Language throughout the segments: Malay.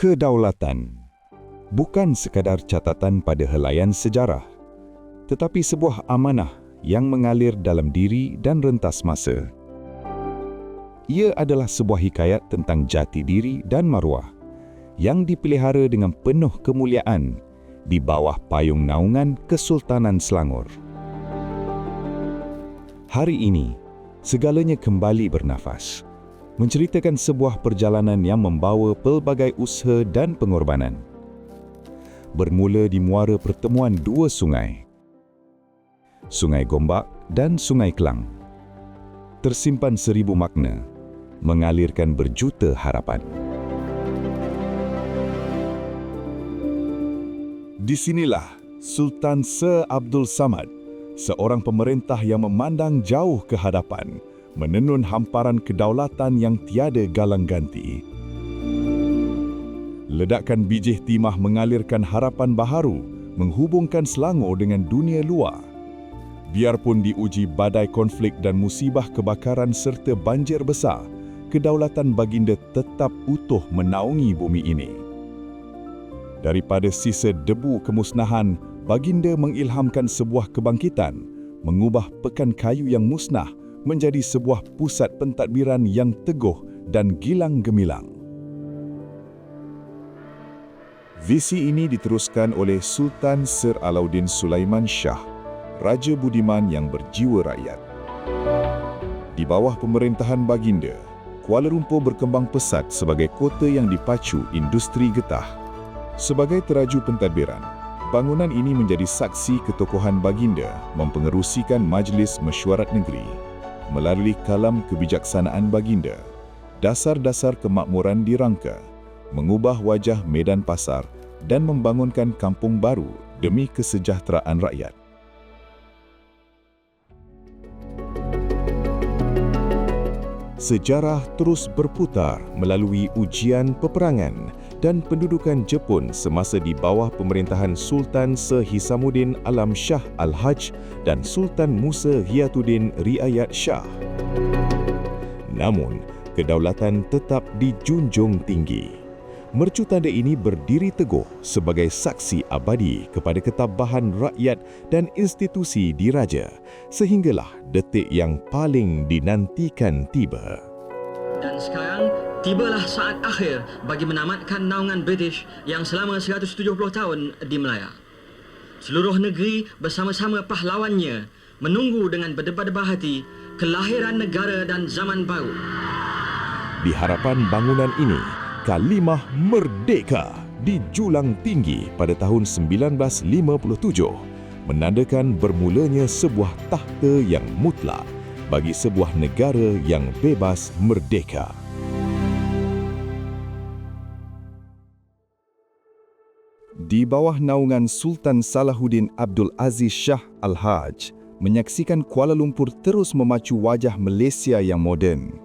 Kedaulatan bukan sekadar catatan pada helaian sejarah, tetapi sebuah amanah yang mengalir dalam diri dan rentas masa. Ia adalah sebuah hikayat tentang jati diri dan maruah yang dipelihara dengan penuh kemuliaan di bawah payung naungan Kesultanan Selangor. Hari ini, segalanya kembali bernafas, menceritakan sebuah perjalanan yang membawa pelbagai usaha dan pengorbanan. Bermula di muara pertemuan dua sungai, Sungai Gombak dan Sungai Kelang. Tersimpan 1000 makna, mengalirkan berjuta harapan. Di sinilah Sultan Sir Abdul Samad, seorang pemerintah yang memandang jauh ke hadapan, menenun hamparan kedaulatan yang tiada galang ganti. Ledakan bijih timah mengalirkan harapan baharu, menghubungkan Selangor dengan dunia luar. Biarpun diuji badai konflik dan musibah kebakaran serta banjir besar, kedaulatan baginda tetap utuh menaungi bumi ini. Daripada sisa debu kemusnahan, baginda mengilhamkan sebuah kebangkitan, mengubah pekan kayu yang musnah menjadi sebuah pusat pentadbiran yang teguh dan gilang gemilang. Visi ini diteruskan oleh Sultan Sir Alauddin Sulaiman Shah, Raja Budiman yang berjiwa rakyat. Di bawah pemerintahan baginda, Kuala Lumpur berkembang pesat sebagai kota yang dipacu industri getah. Sebagai teraju pentadbiran, bangunan ini menjadi saksi ketokohan baginda mempengerusikan Majlis Mesyuarat Negeri. Melalui kalam kebijaksanaan baginda, dasar-dasar kemakmuran dirangka, mengubah wajah medan pasar dan membangunkan kampung baru demi kesejahteraan rakyat. Sejarah terus berputar melalui ujian peperangan dan pendudukan Jepun semasa di bawah pemerintahan Sultan Sir Hisamuddin Alam Shah Al-Haj dan Sultan Musa Hiyatuddin Riayat Shah. Namun, kedaulatan tetap dijunjung tinggi. Mercu tanda ini berdiri teguh sebagai saksi abadi kepada ketabahan rakyat dan institusi diraja, sehinggalah detik yang paling dinantikan tiba. Dan sekarang, tibalah saat akhir bagi menamatkan naungan British yang selama 170 tahun di Melaya. Seluruh negeri bersama-sama pahlawannya menunggu dengan berdebar-debar hati kelahiran negara dan zaman baru. Di harapan bangunan ini, kalimah merdeka dijulang tinggi pada tahun 1957, menandakan bermulanya sebuah takhta yang mutlak bagi sebuah negara yang bebas merdeka. Di bawah naungan Sultan Salahuddin Abdul Aziz Shah Al-Haj, menyaksikan Kuala Lumpur terus memacu wajah Malaysia yang moden.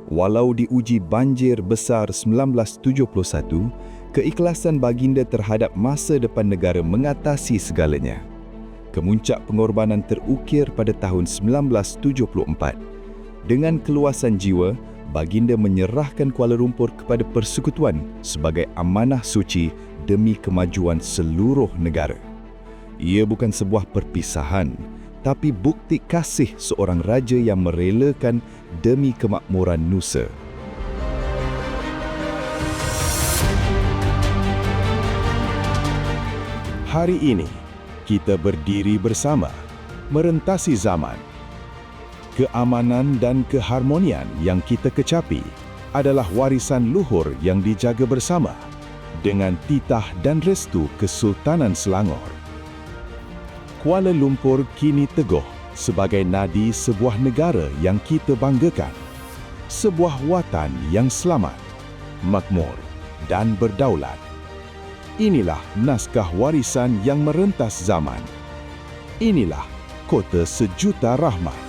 Walau diuji banjir besar 1971, keikhlasan baginda terhadap masa depan negara mengatasi segalanya. Kemuncak pengorbanan terukir pada tahun 1974. Dengan keluasan jiwa, baginda menyerahkan Kuala Lumpur kepada persekutuan sebagai amanah suci demi kemajuan seluruh negara. Ia bukan sebuah perpisahan, tapi bukti kasih seorang raja yang merelakan demi kemakmuran nusa. Hari ini, kita berdiri bersama, merentasi zaman. Keamanan dan keharmonian yang kita kecapi adalah warisan luhur yang dijaga bersama dengan titah dan restu Kesultanan Selangor. Kuala Lumpur kini teguh sebagai nadi sebuah negara yang kita banggakan, sebuah watan yang selamat, makmur dan berdaulat. Inilah naskah warisan yang merentas zaman. Inilah Kota Sejuta Rahmat.